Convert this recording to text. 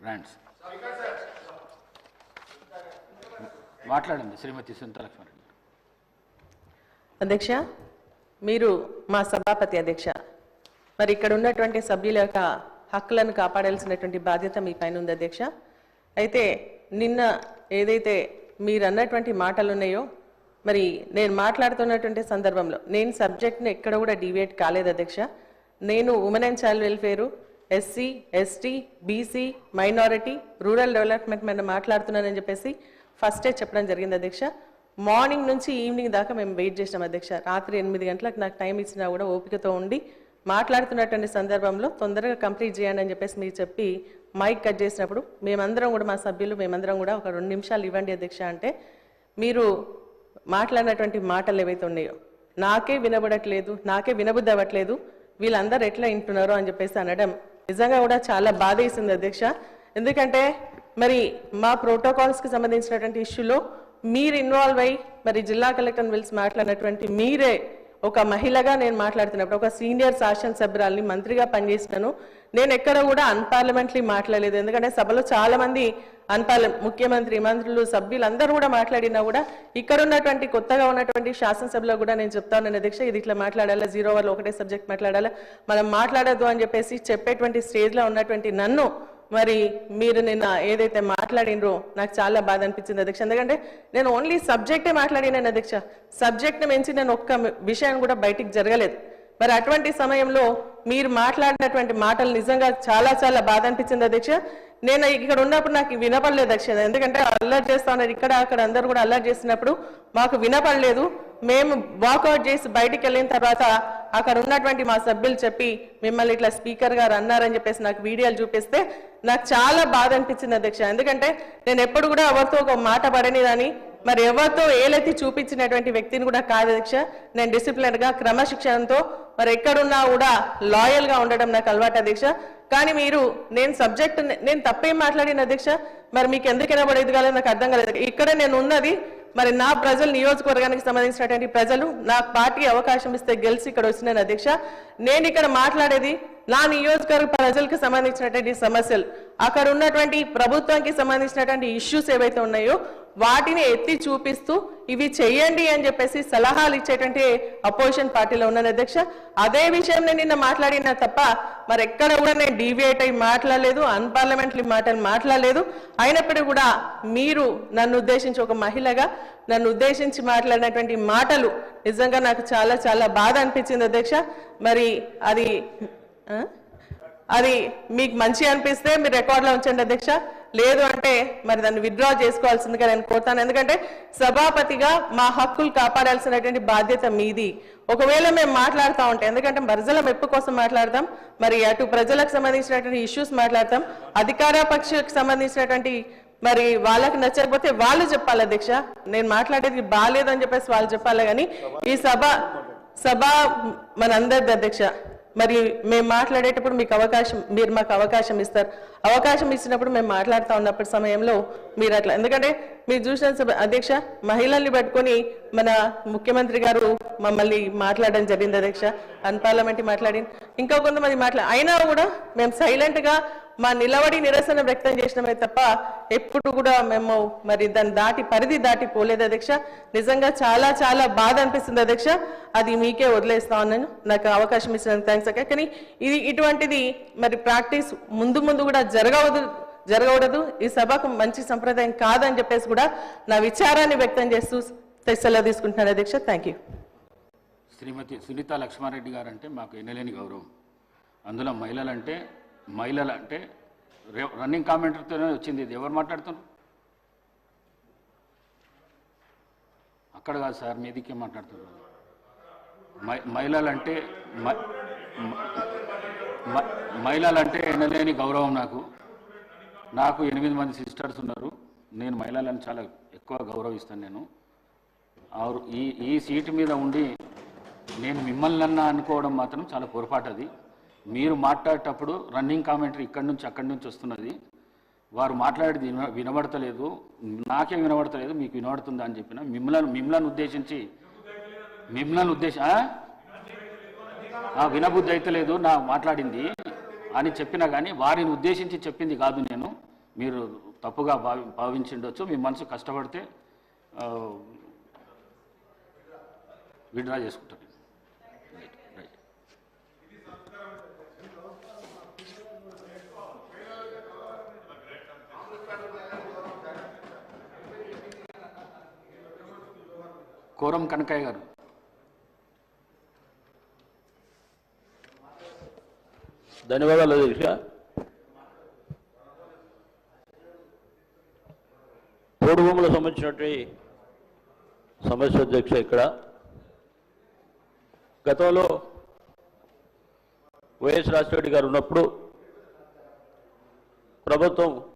Brands. మాట్లాడండి శ్రీమతి సునీతా లక్ష్మారెడ్డి. అధ్యక్ష, మీరు మా సభాపతి అధ్యక్ష, మరి ఇక్కడ ఉన్నటువంటి సభ్యుల యొక్క హక్కులను కాపాడాల్సినటువంటి బాధ్యత మీ పైన ఉంది అధ్యక్ష. అయితే నిన్న ఏదైతే మీరు అన్నటువంటి మాటలు ఉన్నాయో, మరి నేను మాట్లాడుతున్నటువంటి సందర్భంలో నేను సబ్జెక్ట్ని ఎక్కడ కూడా డివియేట్ కాలేదు అధ్యక్ష. నేను women and child welfare, SC, ST, BC, minority, rural development మీద మాట్లాడుతున్నానని చెప్పేసి ఫస్టే చెప్పడం జరిగింది అధ్యక్ష. మార్నింగ్ నుంచి ఈవినింగ్ దాకా మేము వెయిట్ చేసినాం అధ్యక్ష. రాత్రి 8 గంటలకు నాకు టైం ఇచ్చినా కూడా ఓపికతో ఉండి మాట్లాడుతున్నటువంటి సందర్భంలో తొందరగా కంప్లీట్ చేయండి అని చెప్పేసి మీరు చెప్పి మైక్ కట్ చేసినప్పుడు మేమందరం కూడా, మా సభ్యులు మేమందరం కూడా ఒక 2 నిమిషాలు ఇవ్వండి అధ్యక్ష అంటే, మీరు మాట్లాడినటువంటి మాటలు ఏవైతే ఉన్నాయో నాకే వినబడట్లేదు, నాకే వినబుద్ధి అవ్వట్లేదు, వీళ్ళందరూ ఎట్లా వింటున్నారో అని చెప్పేసి అనడం నిజంగా కూడా చాలా బాధ వేసింది అధ్యక్ష. ఎందుకంటే మరి మా ప్రోటోకాల్స్కి సంబంధించినటువంటి ఇష్యూలో మీరు ఇన్వాల్వ్ అయ్యి మరి జిల్లా కలెక్టర్ని పిలిచి మాట్లాడినటువంటి మీరే ఒక మహిళగా నేను మాట్లాడుతున్నప్పుడు, ఒక సీనియర్ శాసనసభ్యురాల్ని మంత్రిగా పనిచేసినాను, నేను ఎక్కడ కూడా అన్పార్లమెంటరీ మాట్లాడలేదు. ఎందుకంటే సభలో చాలా మంది ముఖ్యమంత్రి, మంత్రులు, సభ్యులు అందరూ కూడా మాట్లాడినా కూడా ఇక్కడ ఉన్నటువంటి కొత్తగా ఉన్నటువంటి శాసనసభలో కూడా నేను చెప్తాను అధ్యక్ష, ఇది ఇట్లా మాట్లాడాలా, 0 ఓవర్లో ఒకటే సబ్జెక్ట్ మాట్లాడాలా, మనం మాట్లాడద్దు అని చెప్పేసి చెప్పేటువంటి స్టేజ్లో ఉన్నటువంటి నన్ను మరి మీరు నిన్న ఏదైతే మాట్లాడినరో నాకు చాలా బాధ అనిపించింది అధ్యక్ష. ఎందుకంటే నేను ఓన్లీ సబ్జెక్టే మాట్లాడినాను అధ్యక్ష, సబ్జెక్ట్ని మించి నేను ఒక్క విషయం కూడా బయటికి జరగలేదు. మరి అటువంటి సమయంలో మీరు మాట్లాడినటువంటి మాటలు నిజంగా చాలా చాలా బాధ అనిపించింది అధ్యక్ష. నేను ఇక్కడ ఉన్నప్పుడు నాకు వినపడలేదు అధ్యక్ష, ఎందుకంటే అల్లరి చేస్తా ఉన్నారు ఇక్కడ అక్కడ, అందరూ కూడా అల్లరి చేసినప్పుడు మాకు వినపడలేదు. మేము వాకౌట్ చేసి బయటికి వెళ్ళిన తర్వాత అక్కడ ఉన్నటువంటి మా సభ్యులు చెప్పి మిమ్మల్ని ఇట్లా స్పీకర్ గారు అన్నారని చెప్పేసి నాకు వీడియోలు చూపిస్తే నాకు చాలా బాధ అనిపించింది అధ్యక్ష. ఎందుకంటే నేను ఎప్పుడు కూడా ఎవరితో ఒక మాట పడనిదని, మరి ఎవరితో ఏలెత్తి చూపించినటువంటి వ్యక్తిని కూడా కాదు అధ్యక్ష. నేను డిసిప్లిన్గా, క్రమశిక్షణతో మరి ఎక్కడున్నా కూడా లాయల్గా ఉండడం నాకు అలవాటు అధ్యక్ష. కానీ మీరు నేను తప్పేం మాట్లాడిన అధ్యక్ష, మరి మీకు ఎందుకు వినబడేది కాలేదు నాకు అర్థం కాలేదు. ఇక్కడ నేను ఉన్నది మరి నా ప్రజలు, నియోజకవర్గానికి సంబంధించినటువంటి ప్రజలు నా పార్టీ అవకాశం ఇస్తే గెలిచి ఇక్కడ వచ్చినాను అధ్యక్ష. నేను ఇక్కడ మాట్లాడేది నా నియోజకవర్గ ప్రజలకు సంబంధించినటువంటి సమస్యలు, అక్కడ ఉన్నటువంటి ప్రభుత్వానికి సంబంధించినటువంటి ఇష్యూస్ ఏవైతే ఉన్నాయో వాటిని ఎత్తి చూపిస్తూ ఇవి చెయ్యండి అని చెప్పేసి సలహాలు ఇచ్చేటువంటి అపోజిషన్ పార్టీలో ఉన్నాను అధ్యక్ష. అదే విషయం నేను నిన్న మాట్లాడినా తప్ప మరి ఎక్కడ కూడా నేను డీవియేట్ అయి మాట్లాడలేదు, అన్పార్లమెంటరీ మాటలు మాట్లాడలేదు. అయినప్పటికీ కూడా మీరు నన్ను ఉద్దేశించి, ఒక మహిళగా నన్ను ఉద్దేశించి మాట్లాడినటువంటి మాటలు నిజంగా నాకు చాలా చాలా బాధ అనిపించింది అధ్యక్ష. మరి అది మీకు మంచి అనిపిస్తే మీరు రికార్డులో ఉంచండి అధ్యక్ష, లేదు అంటే మరి దాన్ని విత్డ్రా చేసుకోవాల్సిందిగా నేను కోరుతాను. ఎందుకంటే సభాపతిగా మా హక్కులు కాపాడాల్సినటువంటి బాధ్యత మీది. ఒకవేళ మేము మాట్లాడుతూ ఉంటాం, ఎందుకంటే ప్రజల మెప్పు కోసం మాట్లాడతాం, మరి అటు ప్రజలకు సంబంధించినటువంటి ఇష్యూస్ మాట్లాడతాం, అధికార పక్షకు సంబంధించినటువంటి మరి వాళ్ళకి నచ్చకపోతే వాళ్ళు చెప్పాలి అధ్యక్ష. నేను మాట్లాడేది బాగాలేదు అని చెప్పేసి వాళ్ళు చెప్పాలి. కానీ ఈ సభ మనందరిది అధ్యక్ష. మరి మేము మాట్లాడేటప్పుడు మీరు మాకు అవకాశం ఇస్తారు. అవకాశం ఇచ్చినప్పుడు మేము మాట్లాడుతూ ఉన్నప్పటి సమయంలో మీరు అట్లా, ఎందుకంటే మీరు చూసిన అధ్యక్ష, మహిళల్ని పట్టుకొని మన ముఖ్యమంత్రి గారు మమ్మల్ని మాట్లాడడం జరిగింది అధ్యక్ష, అన్పార్లమెంటరీ మాట్లాడి, ఇంకా కొంతమంది అయినా కూడా మేము సైలెంట్గా మా నిలబడి నిరసన వ్యక్తం చేసినమే తప్ప ఎప్పుడు కూడా మేము మరి దాని పరిధి దాటి పోలేదు అధ్యక్ష. నిజంగా చాలా చాలా బాధ అనిపిస్తుంది అధ్యక్ష. అది మీకే వదిలేస్తా ఉన్నాను, నాకు అవకాశం ఇచ్చినందుకు థ్యాంక్స్ అక్క. కానీ ఇటువంటిది మరి ప్రాక్టీస్ ముందు కూడా జరగకూడదు, ఈ సభకు మంచి సంప్రదాయం కాదని చెప్పేసి కూడా నా విచారాన్ని వ్యక్తం చేస్తూ సెలవు తీసుకుంటున్నాను అధ్యక్ష. Thank you. శ్రీమతి సునీతా లక్ష్మారెడ్డి గారు అంటే మాకు ఎనలేని గౌరవం. అందులో మహిళలు అంటే రన్నింగ్ కామెంటర్తోనే వచ్చింది. ఇది ఎవరు మాట్లాడుతున్నారు? అక్కడ కాదు సార్, మీదికే మాట్లాడుతున్నారు. మహిళలంటే ఎనలేని గౌరవం నాకు 8 మంది సిస్టర్స్ ఉన్నారు. నేను మహిళలను చాలా ఎక్కువ గౌరవిస్తాను. నేను ఈ సీటు మీద ఉండి నేను మిమ్మల్ని అనుకోవడం మాత్రం చాలా పొరపాటు. అది మీరు మాట్లాడేటప్పుడు రన్నింగ్ కామెంటరీ ఇక్కడి నుంచి అక్కడి నుంచి వస్తున్నది. వారు మాట్లాడేది వినబడతలేదు, నాకే వినబడతలేదు, మీకు వినబడుతుందా అని చెప్పిన మిమ్మల్ని ఉద్దేశించి వినబుద్ధి అయితే లేదు నా మాట్లాడింది అని చెప్పినా కానీ వారిని ఉద్దేశించి చెప్పింది కాదు. నేను మీరు తప్పుగా భావించిండొచ్చు. మీ మనసు కష్టపడితే విడ్రా చేసుకుంటాను. రైట్. కోరం కనకయ్య గారు. ధన్యవాదాలు అధ్యక్ష. పోడు భూములకు సంబంధించినటువంటి సమస్య అధ్యక్ష. ఇక్కడ గతంలో వైఎస్ రాజశేఖర రెడ్డి గారు ఉన్నప్పుడు ప్రభుత్వం